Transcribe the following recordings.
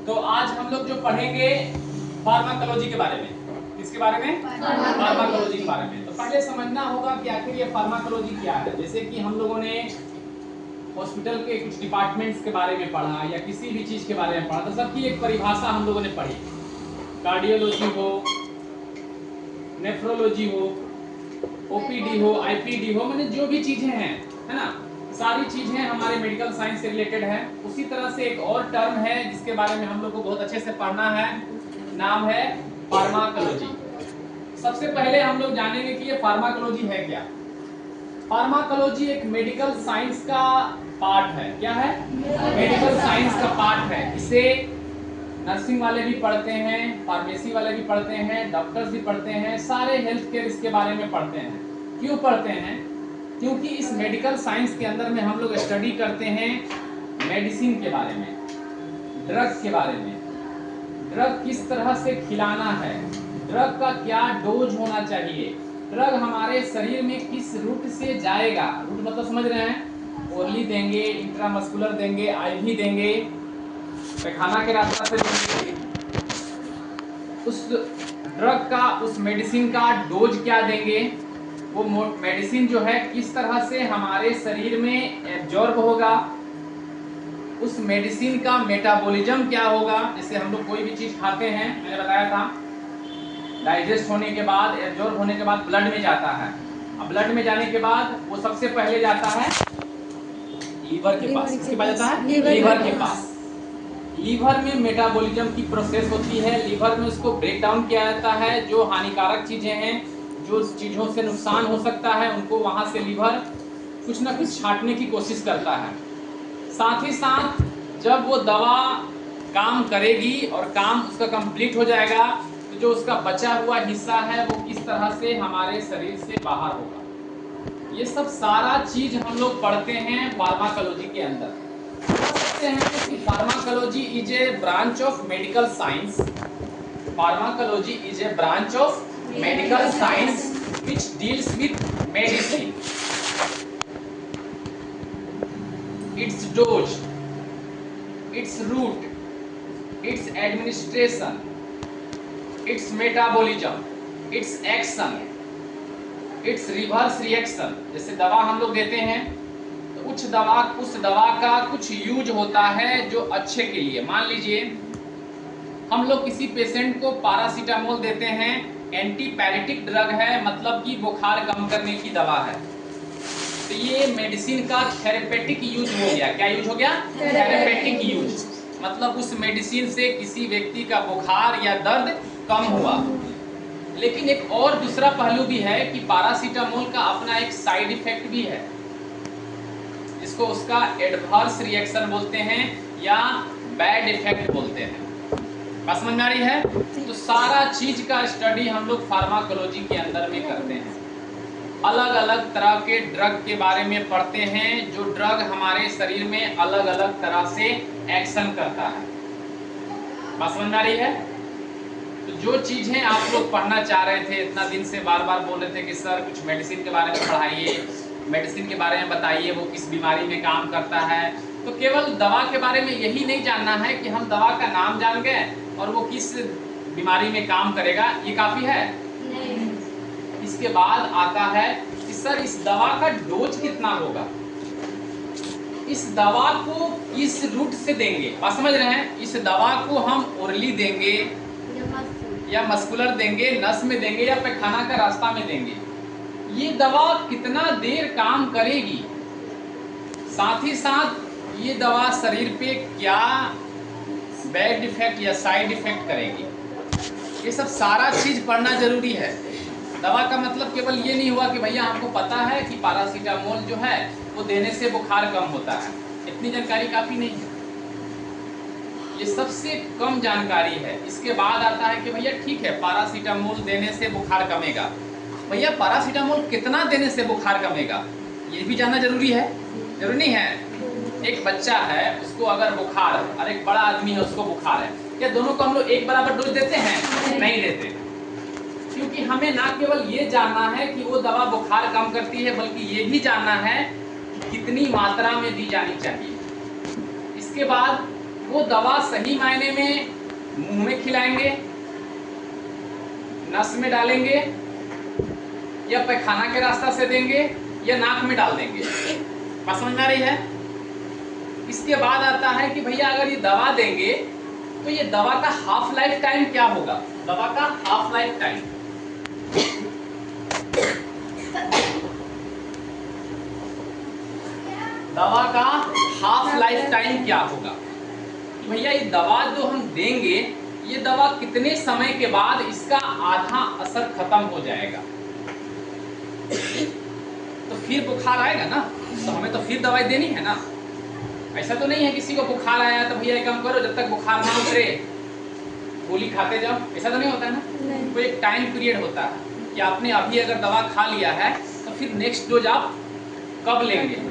तो आज हम लोग जो पढ़ेंगे फार्माकोलॉजी के बारे में। किसके बारे में? फार्माकोलॉजी के बारे में। तो पहले समझना होगा कि आखिर ये फार्माकोलॉजी क्या है। जैसे कि हम लोगों ने हॉस्पिटल के कुछ डिपार्टमेंट्स के बारे में पढ़ा या किसी भी चीज के बारे में पढ़ा, तो सबकी एक परिभाषा हम लोगों ने पढ़ी। कार्डियोलॉजी हो, नेफ्रोलॉजी हो, ओपीडी हो, आईपीडी हो, मतलब जो भी चीजें हैं, है ना, सारी चीजें हमारे मेडिकल साइंस से रिलेटेड है। उसी तरह से एक और टर्म है जिसके बारे में हम लोग को बहुत अच्छे से पढ़ना है, नाम है फार्माकोलॉजी। सबसे पहले हम लोग जानेंगे कि ये फार्माकोलॉजी है क्या। फार्माकोलॉजी एक मेडिकल साइंस का पार्ट है। क्या है? मेडिकल साइंस का पार्ट है। इसे नर्सिंग वाले भी पढ़ते हैं, फार्मेसी वाले भी पढ़ते हैं, डॉक्टर्स भी पढ़ते हैं, सारे हेल्थ केयर इसके बारे में पढ़ते हैं। क्यों पढ़ते हैं? क्योंकि इस मेडिकल साइंस के अंदर में हम लोग स्टडी करते हैं मेडिसिन के बारे में, ड्रग के बारे में। ड्रग किस तरह से खिलाना है, ड्रग का क्या डोज होना चाहिए, ड्रग हमारे शरीर में किस रूट से जाएगा। रूट मतलब समझ रहे हैं? ओरली देंगे, इंट्रामस्कुलर देंगे, आईवी देंगे, पैखाना के रास्ता से देंगे। उस ड्रग का, उस मेडिसिन का डोज क्या देंगे, वो मेडिसिन जो है किस तरह से हमारे शरीर में एब्जॉर्ब होगा, उस मेडिसिन का मेटाबॉलिज्म क्या होगा। जैसे हम लोग कोई भी चीज खाते हैं, मैंने बताया था, डाइजेस्ट होने के बाद, एब्जॉर्ब होने के बाद ब्लड में जाता है। अब ब्लड में जाने के बाद वो सबसे पहले जाता है लीवर के पास। किसके पास जाता है? लीवर के पास। लीवर में मेटाबॉलिज्म की प्रोसेस होती है, लीवर में उसको ब्रेक डाउन किया जाता है। जो हानिकारक चीजें हैं, जो चीजों से नुकसान हो सकता है, उनको वहां से लीवर कुछ ना कुछ छांटने की कोशिश करता है। साथ ही साथ जब वो दवा काम करेगी और काम उसका कंप्लीट हो जाएगा, तो जो उसका बचा हुआ हिस्सा है वो किस तरह से हमारे शरीर से बाहर होगा। ये सब सारा चीज हम लोग पढ़ते हैं फार्माकोलॉजी के अंदर। कहते हैं कि pharmacology is a branch of medical science. Pharmacology is a branch of medical science which deals with medicine, its dose, its route, its administration, its metabolism, its action, its reverse reaction। जैसे दवा हम लोग देते हैं तो उस दवा का कुछ यूज होता है जो अच्छे के लिए। मान लीजिए हम लोग किसी पेशेंट को पैरासीटामोल देते हैं, एंटीपायरेटिक ड्रग है, मतलब कि बुखार कम करने की दवा है। तो ये मेडिसिन का थेरेपेटिक यूज हो गया। क्या यूज हो गया? Therapeutic use. मतलब उस मेडिसिन से किसी व्यक्ति का बुखार या दर्द कम हुआ। लेकिन एक और दूसरा पहलू भी है कि पैरासीटामोल का अपना एक साइड इफेक्ट भी है, जिसको उसका एडवर्स रिएक्शन बोलते हैं या बैड इफेक्ट बोलते हैं। बात समझ में आ रही है? तो सारा चीज का स्टडी हम लोग फार्माकोलॉजी के अंदर में करते हैं। अलग अलग तरह के ड्रग के बारे में पढ़ते हैं, जो ड्रग हमारे शरीर में अलग अलग तरह से एक्शन करता है। बात समझ में आ रही है? तो जो चीजें आप लोग पढ़ना चाह रहे थे, इतना दिन से बार बार बोल रहे थे कि सर कुछ मेडिसिन के बारे में पढ़ाइए, मेडिसिन के बारे में बताइए, वो किस बीमारी में काम करता है। तो केवल दवा के बारे में यही नहीं जानना है कि हम दवा का नाम जान गए और वो किस बीमारी में काम करेगा, ये काफी है? नहीं। इसके बाद आता है कि सर इस दवा का डोज कितना होगा, इस दवा को किस रूट से देंगे। बात समझ रहे हैं? इस दवा को हम ओरली देंगे या मस्कुलर देंगे, नस में देंगे या पैखाना का रास्ता में देंगे, ये दवा कितना देर काम करेगी, साथ ही साथ ये दवा शरीर पे क्या बैड इफेक्ट या साइड इफेक्ट करेगी, ये सब सारा चीज पढ़ना जरूरी है। दवा का मतलब केवल ये नहीं हुआ कि भैया हमको पता है कि पैरासीटामोल जो है वो देने से बुखार कम होता है, इतनी जानकारी काफी नहीं है, ये सबसे कम जानकारी है। इसके बाद आता है कि भैया ठीक है पैरासीटामोल देने से बुखार कमेगा, भैया पैरासीटामोल कितना देने से बुखार कमेगा, ये भी जानना जरूरी है। जरूरी नहीं है? एक बच्चा है, उसको अगर बुखार है और एक बड़ा आदमी है उसको बुखार है, क्या दोनों को हम लोग एक बराबर डोज देते हैं? नहीं देते। क्योंकि हमें ना केवल ये जानना है कि वो दवा बुखार कम करती है, बल्कि ये भी जानना है कि कितनी मात्रा में दी जानी चाहिए। इसके बाद वो दवा सही मायने में मुंह में खिलाएंगे, नस में डालेंगे, या पैखाना के रास्ता से देंगे, या नाक में डाल देंगे। बात समझ में आ रही है? इसके बाद आता है कि भैया अगर ये दवा देंगे तो ये दवा का हाफ लाइफ टाइम क्या होगा? दवा का हाफ लाइफ टाइम, दवा का हाफ लाइफ टाइम क्या होगा? भैया ये दवा जो हम देंगे, ये दवा कितने समय के बाद इसका आधा असर खत्म हो जाएगा? तो फिर बुखार आएगा ना, तो हमें तो फिर दवाई देनी है ना। ऐसा तो नहीं है किसी को बुखार आया तो भैया एक काम करो, जब तक बुखार ना उतरे गोली खाते जाओ, ऐसा तो नहीं होता है ना। तो एक टाइम पीरियड होता है कि आपने अभी अगर दवा खा लिया है तो फिर नेक्स्ट डोज आप कब लेंगे।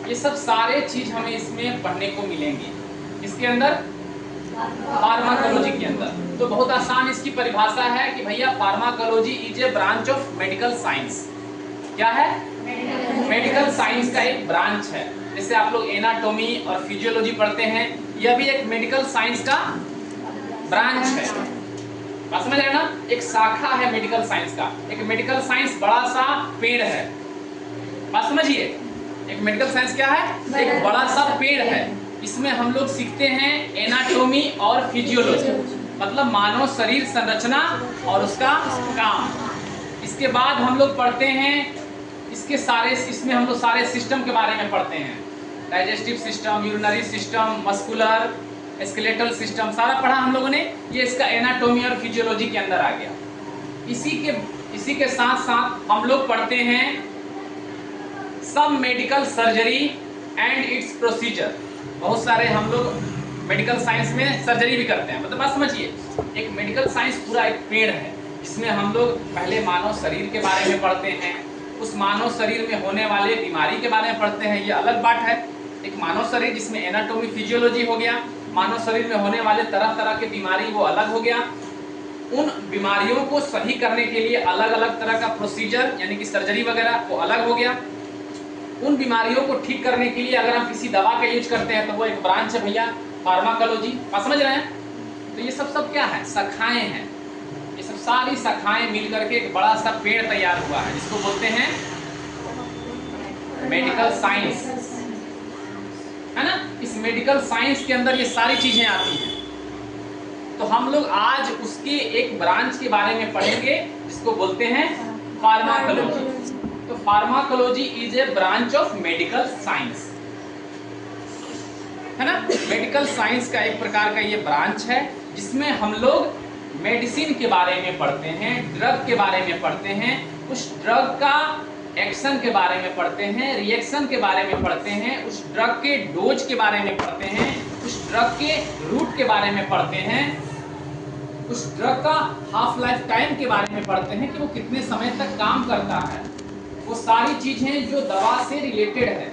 ये सब सारे चीज हमें इसमें पढ़ने को मिलेंगे। इसके अंदर फार्माकोलॉजी के अंदर तो बहुत आसान इसकी परिभाषा है कि भैया pharmacology is a branch of medical science. क्या है? मेडिकल साइंस का एक ब्रांच है। जैसे आप लोग एनाटॉमी और फिजियोलॉजी पढ़ते हैं, यह भी एक मेडिकल साइंस का ब्रांच है। बात समझ रहे ना? एक शाखा है मेडिकल साइंस का। एक मेडिकल साइंस बड़ा सा पेड़ है। बात समझिए, एक मेडिकल साइंस क्या है? एक बड़ा सा पेड़ है। इसमें हम लोग सीखते हैं एनाटॉमी और फिजियोलॉजी, मतलब मानव शरीर संरचना और उसका काम। इसके बाद हम लोग पढ़ते हैं इसमें हम लोग सारे सिस्टम के बारे में पढ़ते हैं। Digestive system, urinary system, muscular, skeletal system, सारा पढ़ा हम लोगों ने। ये इसका एनाटॉमी और फिजियोलॉजी के अंदर आ गया। इसी के साथ साथ हम लोग पढ़ते हैं सब medical surgery and it's procedure. बहुत सारे हम लोग मेडिकल साइंस में सर्जरी भी करते हैं। मतलब बात समझिए, एक मेडिकल साइंस पूरा एक पेड़ है। इसमें हम लोग पहले मानव शरीर के बारे में पढ़ते हैं, उस मानव शरीर में होने वाले बीमारी के बारे में पढ़ते हैं। ये अलग बात है। एक मानव शरीर जिसमें एनाटॉमी फिजियोलॉजी हो गया, मानव शरीर में होने वाले तरह तरह के बीमारी वो अलग हो गया। उन बीमारियों को सही करने के लिए अलग अलग तरह का प्रोसीजर यानी कि सर्जरी वगैरह वो अलग हो गया। उन बीमारियों को ठीक करने के लिए अगर हम किसी दवा का यूज करते हैं तो वो एक ब्रांच है भैया फार्माकोलॉजी। आप समझ रहे हैं? तो ये सब क्या है? शाखाएं हैं। ये सब सारी शाखाएं मिलकर के एक बड़ा सा पेड़ तैयार हुआ है, जिसको बोलते हैं मेडिकल साइंस, है ना। इस मेडिकल साइंस के अंदर ये सारी चीजें आती हैं। तो हम लोग आज उसके एक ब्रांच के बारे में पढ़ेंगे जिसको बोलते हैं फार्माकोलॉजी। तो pharmacology is a branch of medical science, है ना। मेडिकल साइंस का एक प्रकार का ये ब्रांच है जिसमें हम लोग मेडिसिन के बारे में पढ़ते हैं, ड्रग के बारे में पढ़ते हैं, उस ड्रग का एक्शन के बारे में पढ़ते हैं, रिएक्शन के बारे में पढ़ते हैं, उस ड्रग के डोज के बारे में पढ़ते हैं, उस ड्रग के रूट के बारे में पढ़ते हैं, उस ड्रग का हाफ लाइफ टाइम के बारे में पढ़ते हैं कि वो कितने समय तक काम करता है। वो सारी चीजें जो दवा से रिलेटेड है।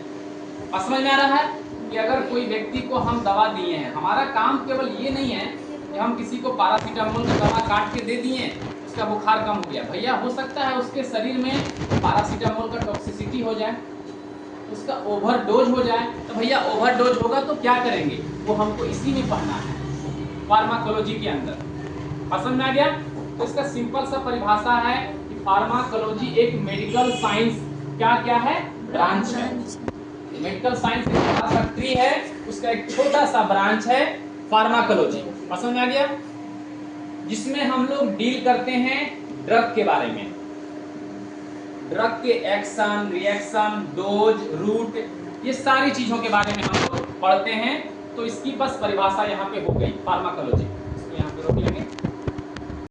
समझ में आ रहा है कि अगर कोई व्यक्ति को हम दवा दिए हैं, हमारा काम केवल ये नहीं है कि हम किसी को पैरासीटामोल की दवा काट के दे दिए, उसका बुखार कम हो गया। भैया हो सकता है उसके शरीर में पैरासीटामोल का टॉक्सिसिटी हो जाए, उसका ओवरडोज हो जाए। तो भैया ओवरडोज होगा तो क्या करेंगे, वो हमको इसी में पढ़ना है फार्माकोलॉजी के अंदर। समझ में आ गया? तो इसका सिंपल सा परिभाषा है कि फार्माकोलॉजी एक मेडिकल साइंस क्या है? ब्रांच है। मेडिकल साइंस एक बड़ा सा ट्री है, उसका एक छोटा सा ब्रांच है फार्माकोलॉजी। समझ में आ गया? जिसमें हम लोग डील करते हैं ड्रग के बारे में, ड्रग के एक्शन, रिएक्शन, डोज, रूट, ये सारी चीजों के बारे में हम लोग पढ़ते हैं। तो इसकी बस परिभाषा यहाँ पे हो गई फार्माकोलॉजी। इसको यहाँ पे रोक लेंगे।